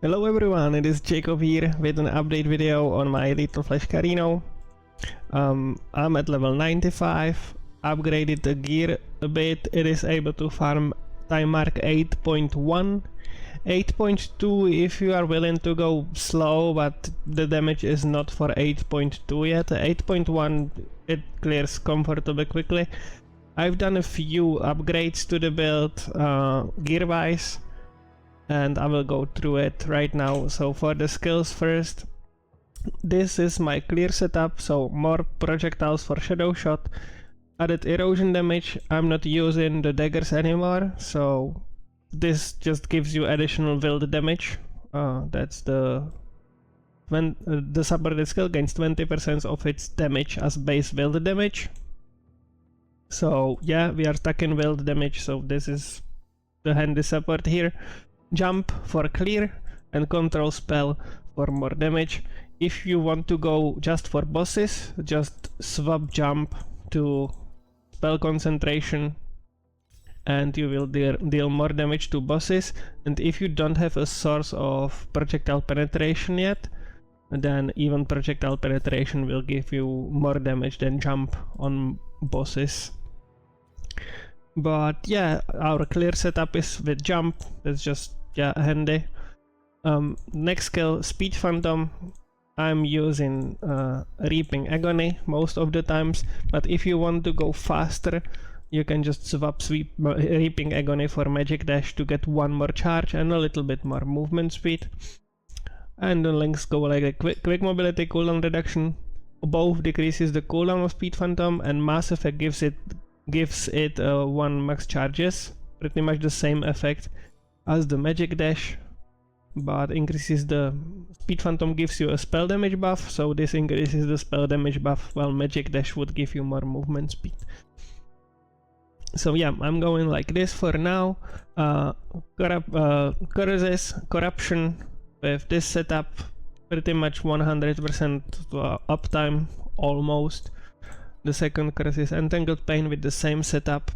Hello everyone, it is Jacob here with an update video on my little Flash Carino. I'm at level 95, upgraded the gear a bit, it is able to farm time mark 8.1, 8.2 if you are willing to go slow, but the damage is not for 8.2 yet. 8.1 it clears comfortably quickly. I've done a few upgrades to the build gear wise, and I will go through it right now. So for the skills first, this is my clear setup, so more projectiles for shadow shot, added erosion damage. I'm not using the daggers anymore, so this just gives you additional wilt damage. That's when the subordinate skill gains 20% of its damage as base wilt damage. So yeah, we are stuck in wilt damage, so this is the handy support here. Jump for clear and control spell for more damage. If you want to go just for bosses, just swap jump to spell concentration and you will deal more damage to bosses. And if you don't have a source of projectile penetration yet, then even projectile penetration will give you more damage than jump on bosses. But yeah, our clear setup is with jump. That's just handy. Next skill, Speed Phantom. I'm using Reaping Agony most of the times, but if you want to go faster, you can just swap Reaping Agony for Magic Dash to get one more charge and a little bit more movement speed. And the links go like a quick mobility, cooldown reduction. Both decreases the cooldown of Speed Phantom, and Mass Effect gives it 1 max charges, pretty much the same effect as the Magic Dash, but increases the Speed Phantom gives you a spell damage buff, so this increases the spell damage buff, while Magic Dash would give you more movement speed. So yeah, I'm going like this for now. Corruption with this setup, pretty much 100% uptime, almost. The second curse is Entangled Pain with the same setup.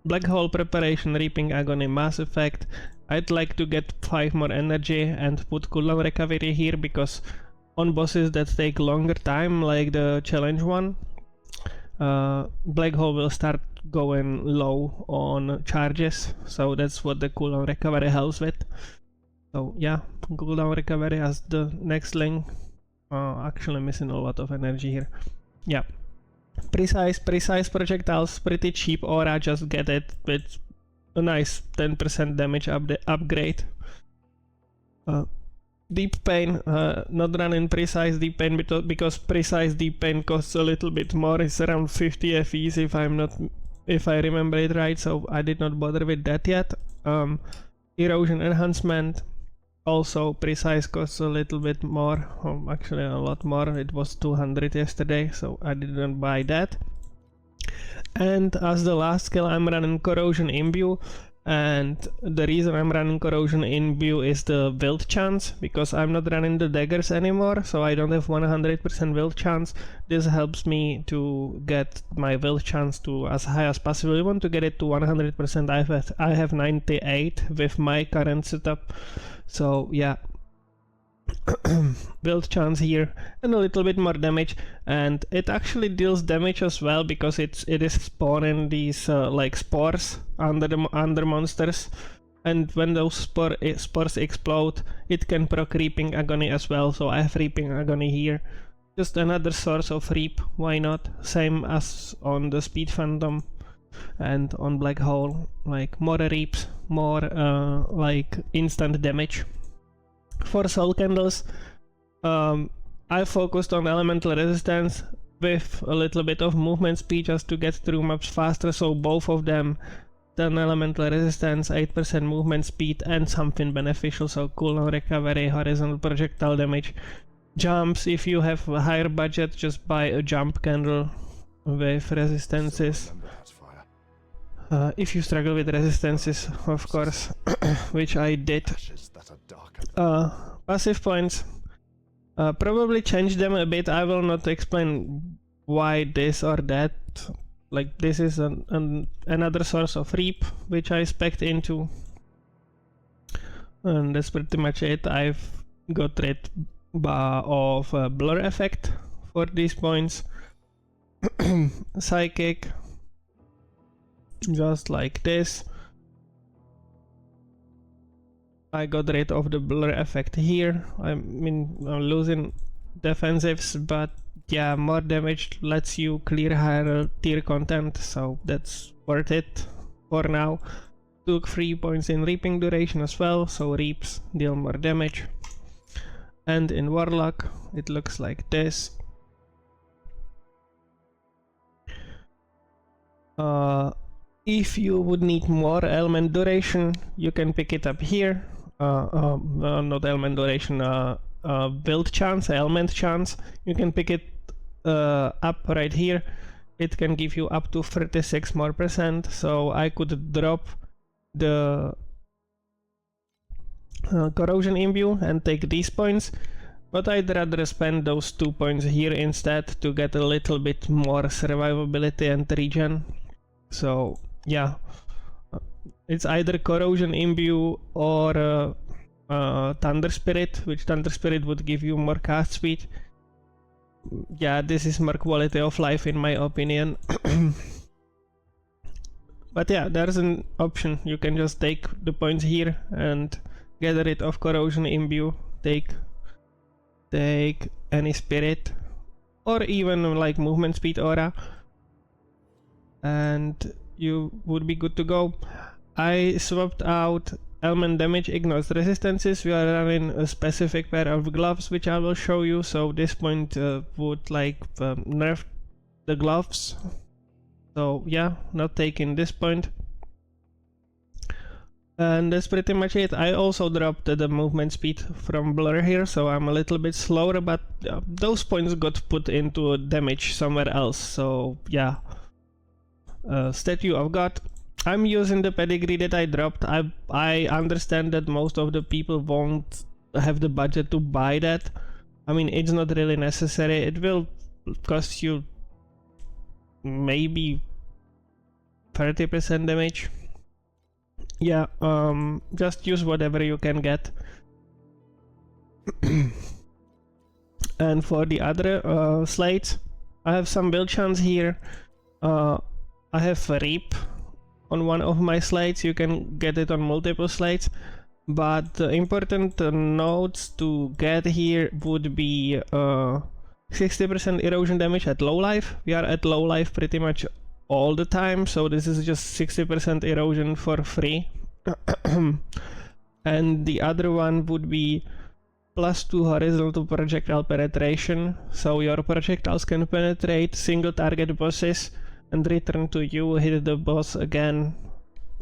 Black Hole Preparation, Reaping Agony, Mass Effect. I'd like to get 5 more energy and put cooldown recovery here, because on bosses that take longer time, like the challenge one, Black Hole will start going low on charges, so that's what the cooldown recovery helps with. So yeah, cooldown recovery as the next link. Actually missing a lot of energy here. Yeah. Precise projectiles, pretty cheap aura, just get it with a nice 10% damage upgrade. Deep Pain, not running Precise Deep Pain because Precise Deep Pain costs a little bit more. It's around 50 FEs if I remember it right, so I did not bother with that yet. Erosion Enhancement, also Precise costs a little bit more, actually a lot more. It was 200 yesterday, so I didn't buy that. And as the last skill, I'm running Corrosion Imbue, and the reason I'm running Corrosion Imbue is the wilt chance, because I'm not running the daggers anymore, so I don't have 100% wilt chance. This helps me to get my wilt chance to as high as possible. I want to get it to 100%. I have 98 with my current setup, so yeah. Wilt chance here and a little bit more damage, and it actually deals damage as well, because it is spawning these like spores under monsters, and when those spores explode, it can proc Reaping Agony as well. So I have Reaping Agony here, just another source of reap, why not? Same as on the Speed Phantom and on Black Hole, like more reaps, more like instant damage. For Soul Candles, I focused on elemental resistance with a little bit of movement speed just to get through maps faster, so both of them, 10 elemental resistance, 8% movement speed, and something beneficial, so cooldown recovery, horizontal projectile damage. Jumps, if you have a higher budget, just buy a jump candle with resistances. If you struggle with resistances, of course, which I did. Passive points, probably change them a bit. I will not explain why this or that. Like, this is another source of reap, which I spec'd into. and that's pretty much it. I've got rid of blur effect for these points. Psychic, just like this. I got rid of the blur effect here. I mean, I'm losing defensives, but yeah, more damage lets you clear higher tier content, so that's worth it for now. Took 3 points in reaping duration as well, so reaps deal more damage. And in Warlock, it looks like this. If you would need more element duration, you can pick it up here. Not element duration, build chance, element chance. You can pick it up right here. It can give you up to 36% more, so I could drop the corrosion imbue and take these points, but I'd rather spend those 2 points here instead to get a little bit more survivability and regen. So yeah, it's either corrosion imbue or thunder spirit, which thunder spirit would give you more cast speed. Yeah, this is more quality of life in my opinion. But yeah, there's an option. You can just take the points here and get rid of corrosion imbue, take any spirit, or even like movement speed aura, and you would be good to go. I swapped out element damage ignores resistances. We are running a specific pair of gloves, which I will show you. So this point would like nerf the gloves. So yeah, not taking this point. And that's pretty much it. I also dropped the movement speed from blur here, so I'm a little bit slower, but those points got put into damage somewhere else. So yeah, statue of God. I'm using the pedigree that I dropped. I understand that most of the people won't have the budget to buy that. I mean, it's not really necessary. It will cost you maybe 30% damage. Yeah, just use whatever you can get. And for the other slates, I have some build chance here. I have a reap on one of my slates. You can get it on multiple slates, but the important notes to get here would be 60% erosion damage at low life. We are at low life pretty much all the time, so this is just 60% erosion for free. And the other one would be +2 horizontal projectile penetration, so your projectiles can penetrate single target bosses and return to you, hit the boss again,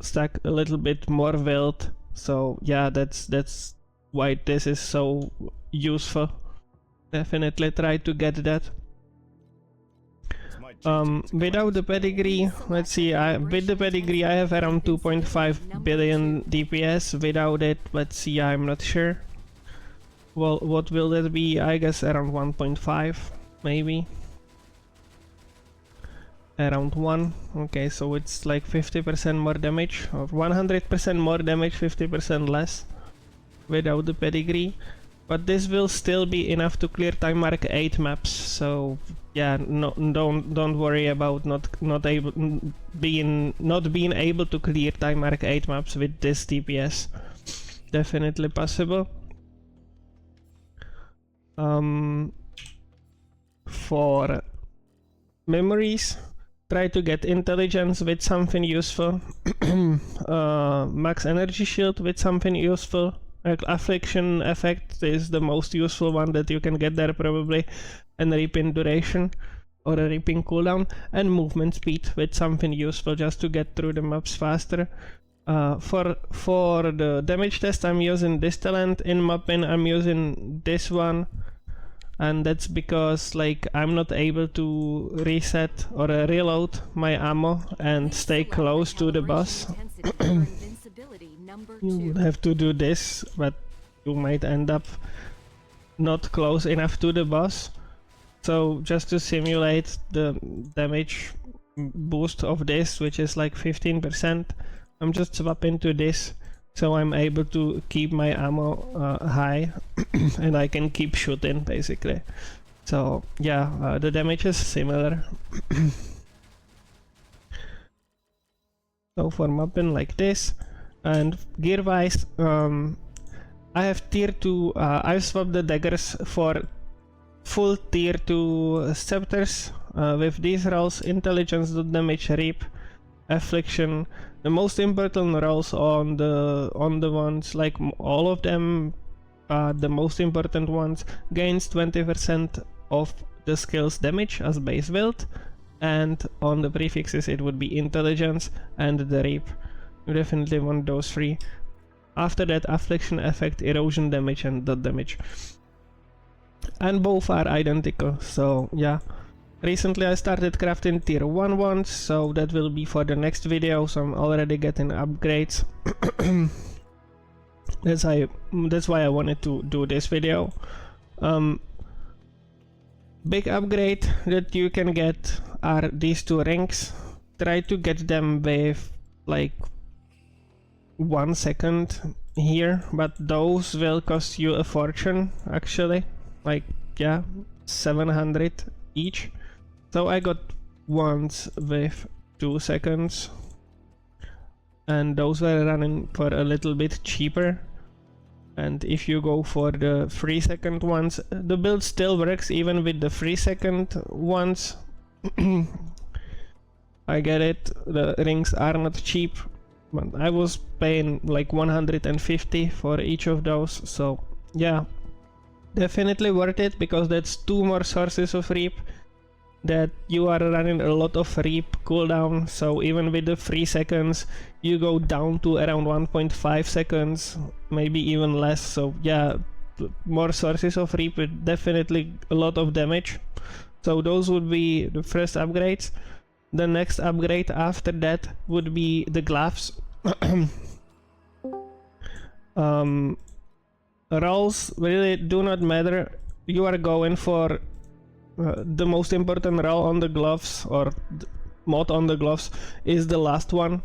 stack a little bit more wilt. So yeah, that's why this is so useful. Definitely try to get that. Without the pedigree, let's see, with the pedigree I have around 2.5 billion DPS. Without it, let's see, I'm not sure. Well, what will that be? I guess around 1.5, maybe. Around 1. Okay, so it's like 50% more damage, or 100% more damage, 50% less without the pedigree. But this will still be enough to clear time mark 8 maps, so yeah, don't worry about not being able to clear time mark 8 maps with this DPS. Definitely possible. For memories, try to get intelligence with something useful. Max energy shield with something useful. Affliction effect is the most useful one that you can get there probably, and reaping duration or a reaping cooldown, and movement speed with something useful just to get through the maps faster. For the damage test, I'm using this talent. In mapping, I'm using this one, and that's because like I'm not able to reset or reload my ammo and stay close to the boss. You would have to do this, but you might end up not close enough to the boss. So just to simulate the damage boost of this, which is like 15%, I'm just swapping to this so I'm able to keep my ammo high and I can keep shooting basically. So yeah, the damage is similar. So for mapping like this, and gear wise, I have tier 2, I've swapped the daggers for full tier 2 scepters with these rolls: intelligence, damage, reap, affliction. The most important rolls on the ones, like all of them, the most important ones, gains 20% of the skill's damage as base build, and on the prefixes it would be intelligence and the reap. You definitely want those three. After that, affliction, effect, erosion damage, and dot damage. And both are identical, so yeah. Recently I started crafting tier 1 ones, so that will be for the next video, so I'm already getting upgrades. That's why I wanted to do this video. Big upgrade that you can get are these 2 rings. Try to get them with like 1 second here, but those will cost you a fortune actually, like yeah, 700 each. So I got ones with 2 seconds, and those were running for a little bit cheaper. And if you go for the 3 second ones, the build still works even with the 3 second ones. I get it, the rings are not cheap, but I was paying like 150 for each of those, so yeah, definitely worth it, because that's 2 more sources of reap, that you are running a lot of reap cooldown, so even with the 3 seconds you go down to around 1.5 seconds, maybe even less. So yeah, more sources of reap with definitely a lot of damage. So those would be the first upgrades. The next upgrade after that would be the gloves. Rolls really do not matter. You are going for the most important roll on the gloves, or mod on the gloves, is the last one.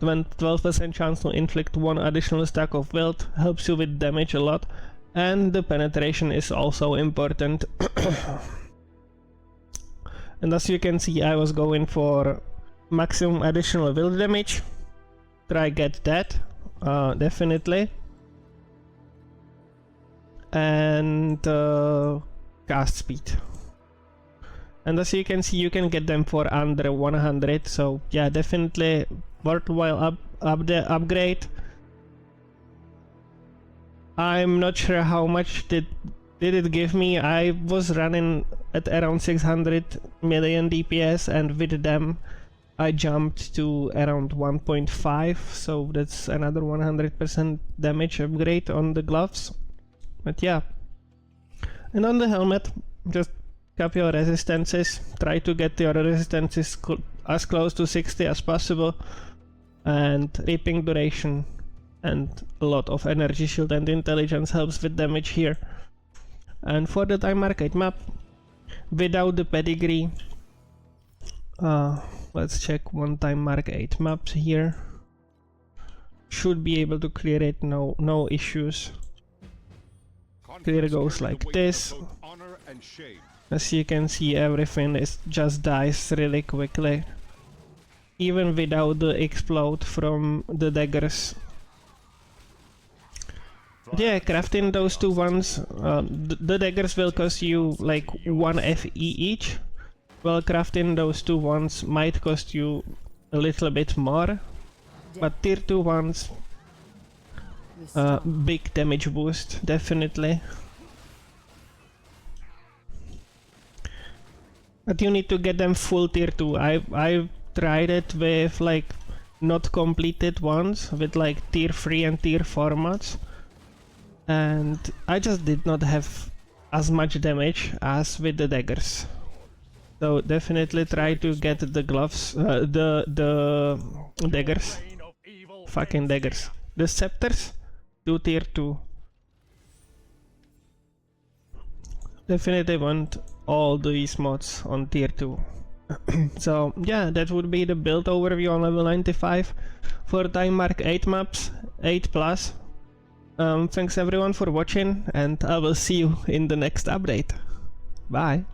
12% chance to inflict 1 additional stack of wilt, helps you with damage a lot, and the penetration is also important. And as you can see, I was going for maximum additional wilt damage. Try get that, definitely. And cast speed. And as you can see, you can get them for under 100, so yeah, definitely worthwhile upgrade. I'm not sure how much did it give me. I was running at around 600 million DPS, and with them I jumped to around 1.5, so that's another 100% damage upgrade on the gloves. But yeah, and on the helmet, just cap your resistances, try to get your resistances as close to 60 as possible, and reaping duration and a lot of energy shield and intelligence helps with damage here. And for the time arcade map, without the pedigree, let's check one time arcade maps here. Should be able to clear it, no issues. Clear goes like this. As you can see, everything just dies really quickly, even without the explode from the daggers. But yeah, crafting those 2 ones, the daggers will cost you like 1 FE each, while crafting those 2 ones might cost you a little bit more, but tier 2 ones, big damage boost, definitely. But you need to get them full tier 2. I tried it with like not completed ones, with like tier 3 and tier 4 mods, and I just did not have as much damage as with the daggers. So definitely try to get the gloves, the daggers, fucking daggers, the scepters to tier 2. Definitely want all these mods on tier 2. So yeah, that would be the build overview on level 95 for time mark 8 maps, 8 plus. Thanks everyone for watching, and I will see you in the next update. Bye!